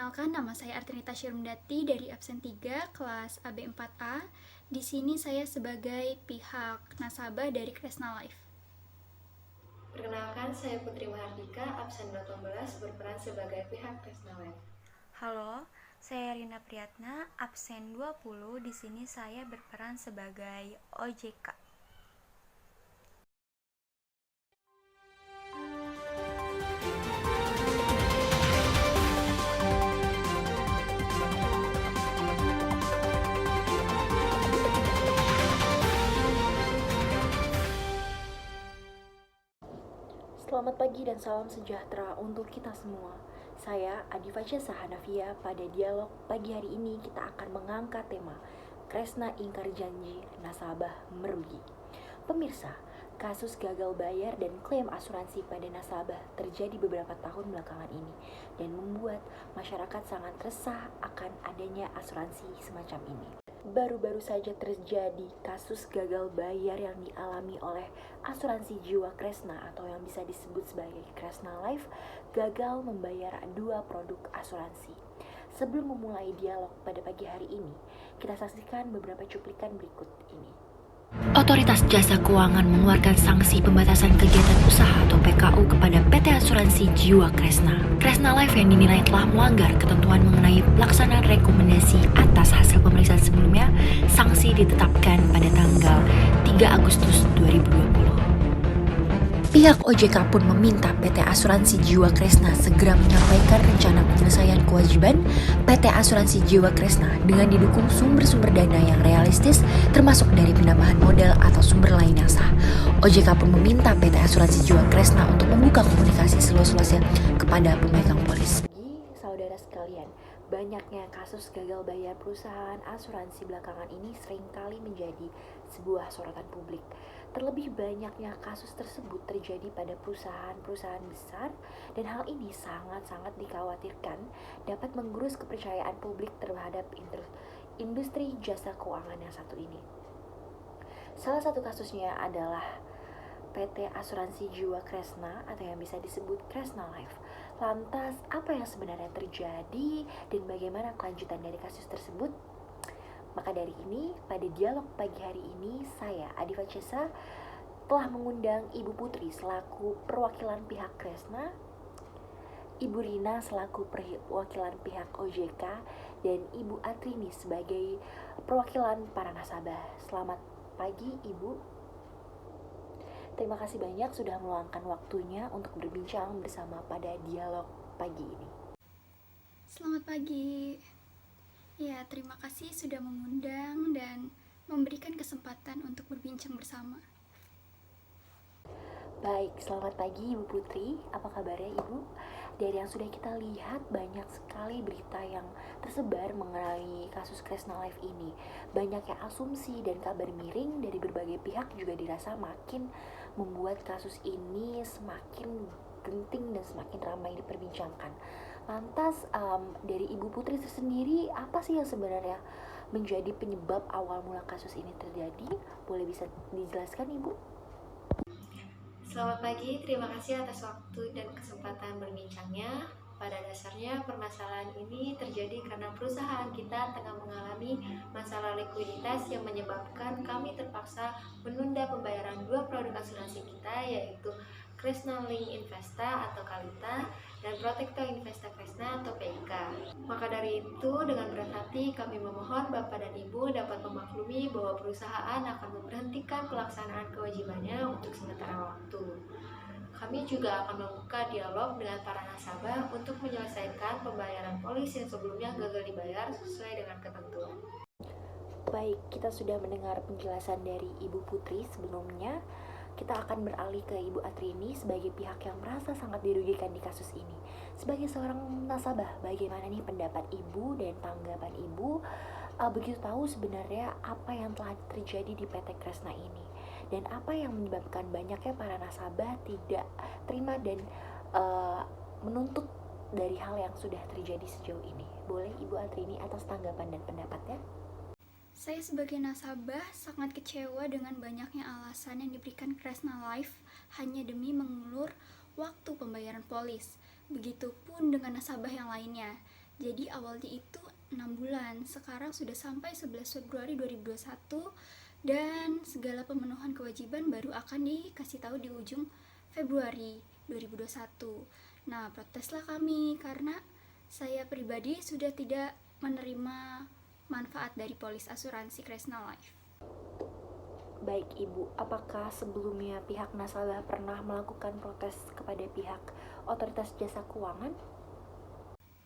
Perkenalkan, nama saya Artinita Syirumdati dari absen 3 kelas AB4A. Di sini saya sebagai pihak nasabah dari Kresna Life. Perkenalkan, saya Putri Mahardika, absen 18, berperan sebagai pihak Kresna Life. Halo, saya Rina Priyatna, absen 20. Di sini saya berperan sebagai OJK. Selamat pagi dan salam sejahtera untuk kita semua. Saya Adifa Syesa Hanafia. Pada dialog pagi hari ini kita akan mengangkat tema Kresna ingkar janji, nasabah merugi. Pemirsa, kasus gagal bayar dan klaim asuransi pada nasabah terjadi beberapa tahun belakangan ini dan membuat masyarakat sangat resah akan adanya asuransi semacam ini. Baru-baru saja terjadi kasus gagal bayar yang dialami oleh asuransi jiwa Kresna atau yang bisa disebut sebagai Kresna Life gagal membayar 2 produk asuransi. Sebelum memulai dialog pada pagi hari ini, kita saksikan beberapa cuplikan berikut ini. Otoritas Jasa Keuangan mengeluarkan sanksi pembatasan kegiatan usaha atau PKU kepada PT Asuransi Jiwa Kresna. Kresna Life yang dinilai telah melanggar ketentuan mengenai pelaksanaan rekomendasi atas hasil pemeriksaan sebelumnya, sanksi ditetapkan pada tanggal 3 Agustus 2020. Pihak OJK pun meminta PT Asuransi Jiwa Kresna segera menyampaikan rencana penyelesaian kewajiban PT Asuransi Jiwa Kresna dengan didukung sumber-sumber dana yang realistis termasuk dari penambahan modal atau sumber lain yang sah. OJK pun meminta PT Asuransi Jiwa Kresna untuk membuka komunikasi seluas-luasnya kepada pemegang polis. Saudara sekalian, banyaknya kasus gagal bayar perusahaan asuransi belakangan ini seringkali menjadi sebuah sorotan publik. Terlebih banyaknya kasus tersebut terjadi pada perusahaan-perusahaan besar dan hal ini sangat-sangat dikhawatirkan dapat menggerus kepercayaan publik terhadap industri jasa keuangan yang satu ini. Salah satu kasusnya adalah PT Asuransi Jiwa Kresna atau yang bisa disebut Kresna Life. Lantas, apa yang sebenarnya terjadi dan bagaimana kelanjutan dari kasus tersebut? Maka dari ini, pada dialog pagi hari ini, saya, Adifa Syesa, telah mengundang Ibu Putri selaku perwakilan pihak Kresna, Ibu Rina selaku perwakilan pihak OJK, dan Ibu Atrini sebagai perwakilan para nasabah. Selamat pagi, Ibu. Terima kasih banyak sudah meluangkan waktunya untuk berbincang bersama pada dialog pagi ini. Selamat pagi. Ya, terima kasih sudah mengundang dan memberikan kesempatan untuk berbincang bersama. Baik, selamat pagi Ibu Putri. Apa kabarnya Ibu? Dari yang sudah kita lihat, banyak sekali berita yang tersebar mengenai kasus Kresna Life ini. Banyaknya asumsi dan kabar miring dari berbagai pihak juga dirasa makin membuat kasus ini semakin genting dan semakin ramai diperbincangkan. Lantas dari Ibu Putri sendiri, apa sih yang sebenarnya menjadi penyebab awal mula kasus ini terjadi? Boleh bisa dijelaskan Ibu? Selamat pagi, terima kasih atas waktu dan kesempatan berbincangnya. Pada dasarnya permasalahan ini terjadi karena perusahaan kita tengah mengalami masalah likuiditas yang menyebabkan kami terpaksa menunda pembayaran 2 produk asuransi kita, yaitu Kresna Link Investa atau Kalita dan Protecto Investa Kresna atau PIK. Maka dari itu, dengan berat hati kami memohon Bapak dan Ibu dapat memaklumi bahwa perusahaan akan memberhentikan pelaksanaan kewajibannya untuk sementara waktu. Kami juga akan membuka dialog dengan para nasabah untuk menyelesaikan pembayaran polis yang sebelumnya gagal dibayar sesuai dengan ketentuan. Baik, kita sudah mendengar penjelasan dari Ibu Putri sebelumnya. Kita akan beralih ke Ibu Atrini sebagai pihak yang merasa sangat dirugikan di kasus ini. Sebagai seorang nasabah, bagaimana nih pendapat Ibu dan tanggapan Ibu begitu tahu sebenarnya apa yang telah terjadi di PT Kresna ini? Dan apa yang menyebabkan banyaknya para nasabah tidak terima dan menuntut dari hal yang sudah terjadi sejauh ini? Boleh Ibu Atrini atas tanggapan dan pendapatnya? Saya sebagai nasabah sangat kecewa dengan banyaknya alasan yang diberikan Kresna Life hanya demi mengulur waktu pembayaran polis. Begitupun dengan nasabah yang lainnya. Jadi awalnya itu 6 bulan, sekarang sudah sampai 11 Februari 2021 dan segala pemenuhan kewajiban baru akan dikasih tahu di ujung Februari 2021. Nah, proteslah kami karena saya pribadi sudah tidak menerima manfaat dari polis asuransi Kresna Life. Baik Ibu, apakah sebelumnya pihak nasabah pernah melakukan protes kepada pihak otoritas jasa keuangan?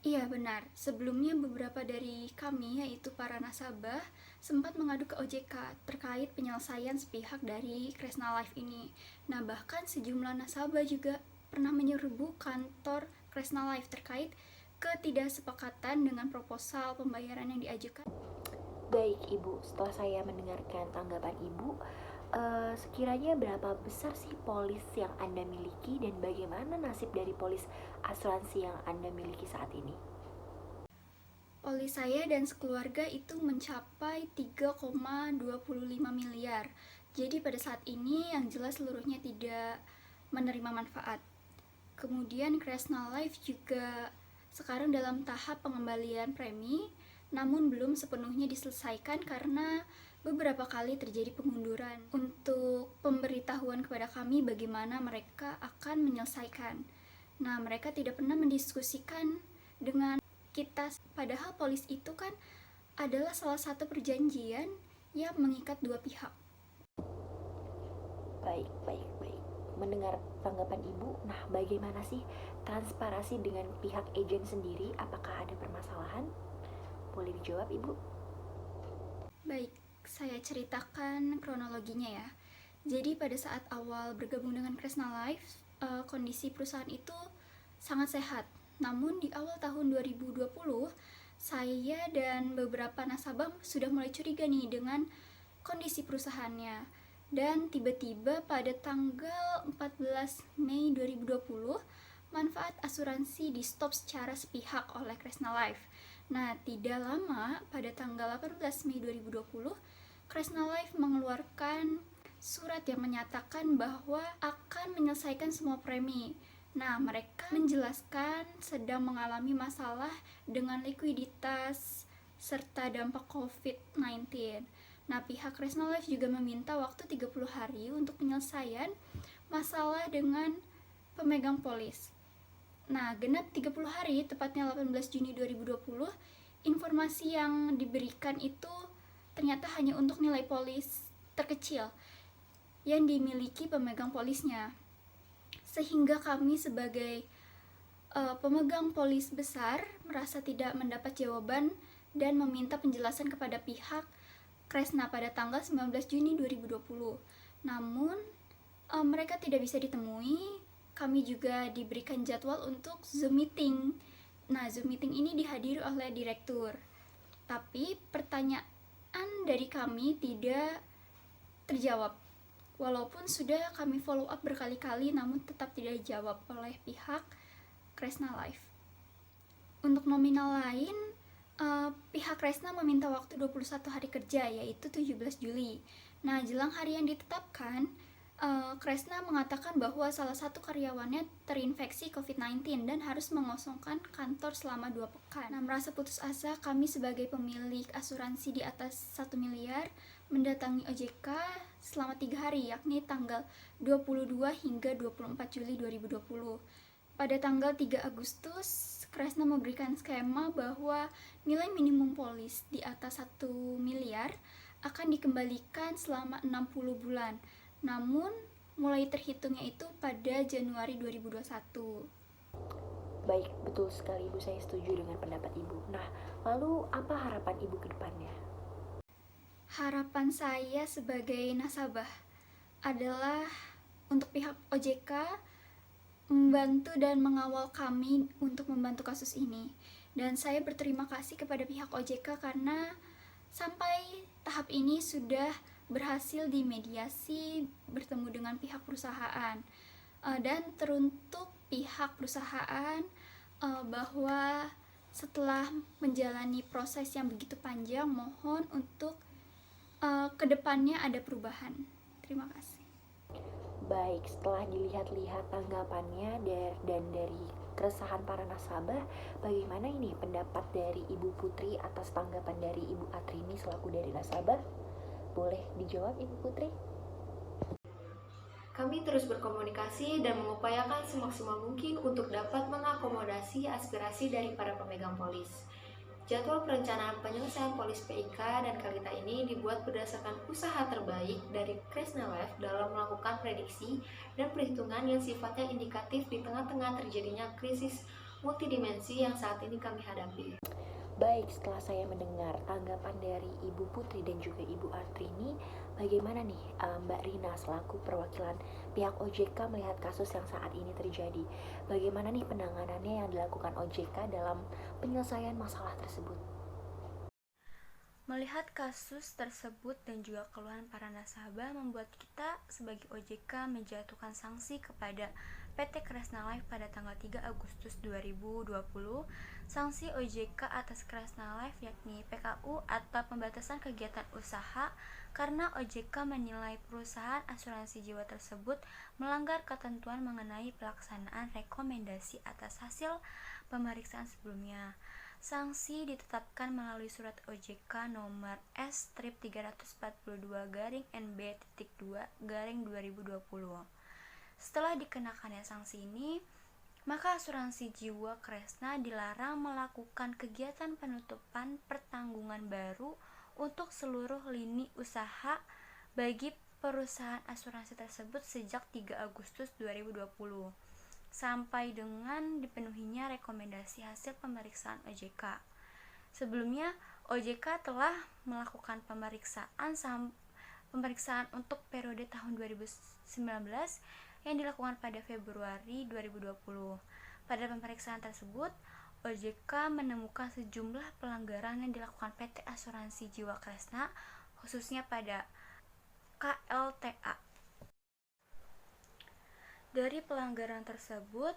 Iya benar, sebelumnya beberapa dari kami yaitu para nasabah sempat mengadu ke OJK terkait penyelesaian sepihak dari Kresna Life ini. Nah bahkan sejumlah nasabah juga pernah menyerbu kantor Kresna Life terkait ketidaksepakatan dengan proposal pembayaran yang diajukan. Baik Ibu, setelah saya mendengarkan tanggapan Ibu, sekiranya berapa besar sih polis yang Anda miliki dan bagaimana nasib dari polis asuransi yang Anda miliki saat ini? Polis saya dan sekeluarga itu mencapai 3,25 miliar. Jadi pada saat ini yang jelas seluruhnya tidak menerima manfaat. Kemudian Kresna Life juga sekarang dalam tahap pengembalian premi, namun belum sepenuhnya diselesaikan karena beberapa kali terjadi pengunduran untuk pemberitahuan kepada kami bagaimana mereka akan menyelesaikan. Nah, mereka tidak pernah mendiskusikan dengan kita, padahal polis itu kan adalah salah satu perjanjian yang mengikat dua pihak. Baik. Mendengar tanggapan Ibu, nah bagaimana sih transparansi dengan pihak agen sendiri? Apakah ada permasalahan? Boleh dijawab Ibu? Baik, saya ceritakan kronologinya ya. Jadi pada saat awal bergabung dengan Kresna Life, kondisi perusahaan itu sangat sehat. Namun di awal tahun 2020, saya dan beberapa nasabah sudah mulai curiga nih dengan kondisi perusahaannya. Dan tiba-tiba pada tanggal 14 Mei 2020, manfaat asuransi di stop secara sepihak oleh Kresna Life. Nah, tidak lama pada tanggal 18 Mei 2020, Kresna Life mengeluarkan surat yang menyatakan bahwa akan menyelesaikan semua premi. Nah, mereka menjelaskan sedang mengalami masalah dengan likuiditas serta dampak COVID-19. Nah, pihak Kresna Life juga meminta waktu 30 hari untuk penyelesaian masalah dengan pemegang polis. Nah, genap 30 hari, tepatnya 18 Juni 2020, informasi yang diberikan itu ternyata hanya untuk nilai polis terkecil yang dimiliki pemegang polisnya. Sehingga kami sebagai pemegang polis besar merasa tidak mendapat jawaban dan meminta penjelasan kepada pihak Kresna pada tanggal 19 Juni 2020. Namun mereka tidak bisa ditemui. Kami juga diberikan jadwal untuk Zoom meeting. Nah, Zoom meeting ini dihadiri oleh direktur. Tapi pertanyaan dari kami tidak terjawab. Walaupun sudah kami follow up berkali-kali, namun tetap tidak dijawab oleh pihak Kresna Life. Untuk nominal lain, pihak Kresna meminta waktu 21 hari kerja, yaitu 17 Juli. Nah, jelang hari yang ditetapkan, Kresna mengatakan bahwa salah satu karyawannya terinfeksi COVID-19 dan harus mengosongkan kantor selama 2 pekan. Nah, merasa putus asa, kami sebagai pemilik asuransi di atas 1 miliar mendatangi OJK selama 3 hari, yakni tanggal 22 hingga 24 Juli 2020. Pada tanggal 3 Agustus, Kresna memberikan skema bahwa nilai minimum polis di atas 1 miliar akan dikembalikan selama 60 bulan. Namun, mulai terhitungnya itu pada Januari 2021. Baik, betul sekali Ibu, saya setuju dengan pendapat Ibu. Nah, lalu apa harapan Ibu ke depannya? Harapan saya sebagai nasabah adalah untuk pihak OJK membantu dan mengawal kami untuk membantu kasus ini. Dan saya berterima kasih kepada pihak OJK karena sampai tahap ini sudah berhasil dimediasi bertemu dengan pihak perusahaan. Dan teruntuk pihak perusahaan bahwa setelah menjalani proses yang begitu panjang, mohon untuk kedepannya ada perubahan. Terima kasih. Baik, setelah dilihat-lihat tanggapannya dan dari keresahan para nasabah, bagaimana ini pendapat dari Ibu Putri atas tanggapan dari Ibu Atrini selaku dari nasabah? Boleh dijawab Ibu Putri? Kami terus berkomunikasi dan mengupayakan semaksimal mungkin untuk dapat mengakomodasi aspirasi dari para pemegang polis. Jadwal perencanaan penyelesaian polis PIK dan Kalita ini dibuat berdasarkan usaha terbaik dari Kresna Life dalam melakukan prediksi dan perhitungan yang sifatnya indikatif di tengah-tengah terjadinya krisis multidimensi yang saat ini kami hadapi. Baik, setelah saya mendengar tanggapan dari Ibu Putri dan juga Ibu Atrini, bagaimana nih Mbak Rina selaku perwakilan pihak OJK melihat kasus yang saat ini terjadi? Bagaimana nih penanganannya yang dilakukan OJK dalam penyelesaian masalah tersebut? Melihat kasus tersebut dan juga keluhan para nasabah membuat kita sebagai OJK menjatuhkan sanksi kepada PT Kresna Life pada tanggal 3 Agustus 2020. Sanksi OJK atas Kresna Life yakni PKU atau pembatasan kegiatan usaha karena OJK menilai perusahaan asuransi jiwa tersebut melanggar ketentuan mengenai pelaksanaan rekomendasi atas hasil pemeriksaan sebelumnya. Sanksi ditetapkan melalui surat OJK nomor S-342-NB.2-2020. Setelah dikenakannya sanksi ini, maka asuransi jiwa Kresna dilarang melakukan kegiatan penutupan pertanggungan baru untuk seluruh lini usaha bagi perusahaan asuransi tersebut sejak 3 Agustus 2020. Sampai dengan dipenuhinya rekomendasi hasil pemeriksaan OJK. Sebelumnya, OJK telah melakukan pemeriksaan untuk periode tahun 2019 yang dilakukan pada Februari 2020. Pada pemeriksaan tersebut, OJK menemukan sejumlah pelanggaran yang dilakukan PT Asuransi Jiwa Kresna, khususnya pada KLTA. Dari pelanggaran tersebut,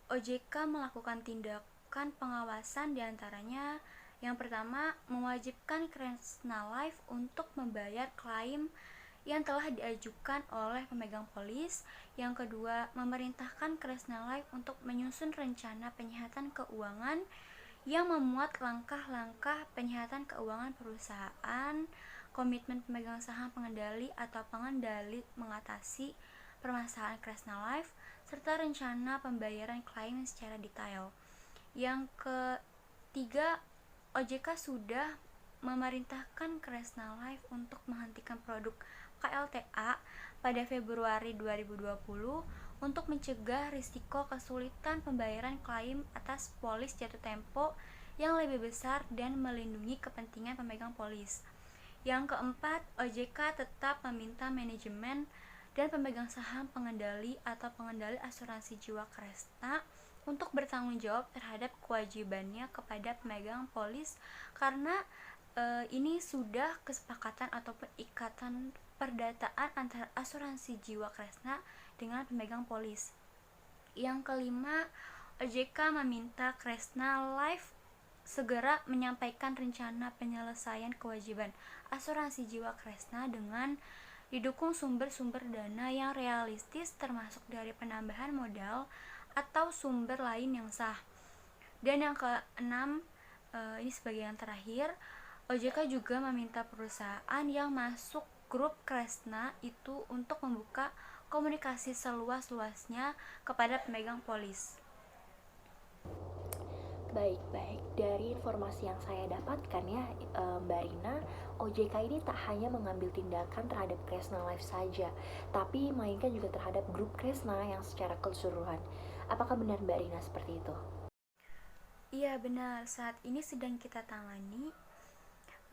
OJK melakukan tindakan pengawasan diantaranya yang pertama, mewajibkan Kresna Life untuk membayar klaim yang telah diajukan oleh pemegang polis. Yang kedua, memerintahkan Kresna Life untuk menyusun rencana penyihatan keuangan yang memuat langkah-langkah penyihatan keuangan perusahaan, komitmen pemegang saham pengendali atau pengendali mengatasi permasalahan Kresna Life, serta rencana pembayaran klaim secara detail. Yang ketiga, OJK sudah memerintahkan Kresna Life untuk menghentikan produk KLTA pada Februari 2020 untuk mencegah risiko kesulitan pembayaran klaim atas polis jatuh tempo yang lebih besar dan melindungi kepentingan pemegang polis. Yang keempat, OJK tetap meminta manajemen dan pemegang saham pengendali atau pengendali asuransi jiwa Kresna untuk bertanggung jawab terhadap kewajibannya kepada pemegang polis karena ini sudah kesepakatan ataupun ikatan perdataan antara asuransi jiwa Kresna dengan pemegang polis. Yang kelima, OJK meminta Kresna Life segera menyampaikan rencana penyelesaian kewajiban asuransi jiwa Kresna dengan didukung sumber-sumber dana yang realistis termasuk dari penambahan modal atau sumber lain yang sah. Dan yang keenam, ini sebagai yang terakhir, OJK juga meminta perusahaan yang masuk grup Kresna itu untuk membuka komunikasi seluas-luasnya kepada pemegang polis. Baik, dari informasi yang saya dapatkan ya Mbak Rina, OJK ini tak hanya mengambil tindakan terhadap Kresna Life saja, tapi melainkan juga terhadap grup Kresna yang secara keseluruhan. Apakah benar Mbak Rina seperti itu? Iya benar, saat ini sedang kita tangani.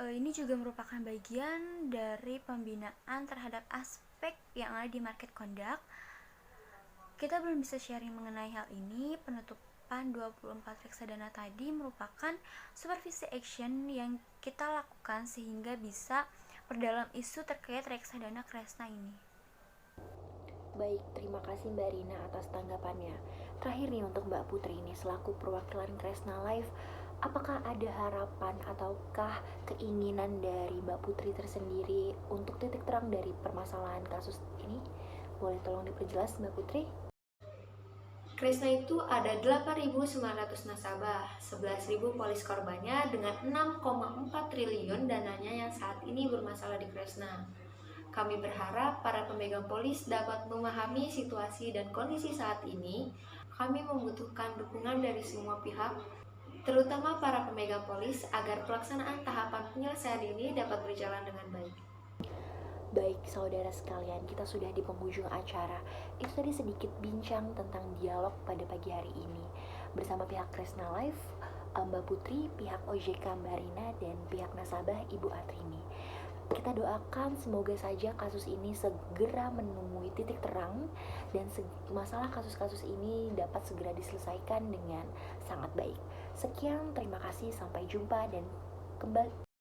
Ini juga merupakan bagian dari pembinaan terhadap aspek yang ada di market conduct. Kita belum bisa sharing mengenai hal ini. Penutupan 24 reksadana tadi merupakan supervisi action yang kita lakukan sehingga bisa berdalam isu terkait reksadana Kresna ini. Baik, terima kasih Mbak Rina atas tanggapannya. Terakhir nih untuk Mbak Putri ini selaku perwakilan Kresna Life, apakah ada harapan ataukah keinginan dari Mbak Putri tersendiri untuk titik terang dari permasalahan kasus ini? Boleh tolong diperjelas Mbak Putri? Kresna itu ada 8.900 nasabah, 11.000 polis korbannya dengan 6,4 triliun dananya yang saat ini bermasalah di Kresna. Kami berharap para pemegang polis dapat memahami situasi dan kondisi saat ini. Kami membutuhkan dukungan dari semua pihak, terutama para pemegang polis, agar pelaksanaan tahapan penyelesaian ini dapat berjalan dengan baik. Baik saudara sekalian, kita sudah di penghujung acara. Itu tadi sedikit bincang tentang dialog pada pagi hari ini bersama pihak Kresna Life, Mbak Putri, pihak OJK Mbak Rina, dan pihak nasabah Ibu Atrini. Kita doakan semoga saja kasus ini segera menemui titik terang dan masalah kasus-kasus ini dapat segera diselesaikan dengan sangat baik. Sekian, terima kasih, sampai jumpa dan kembali.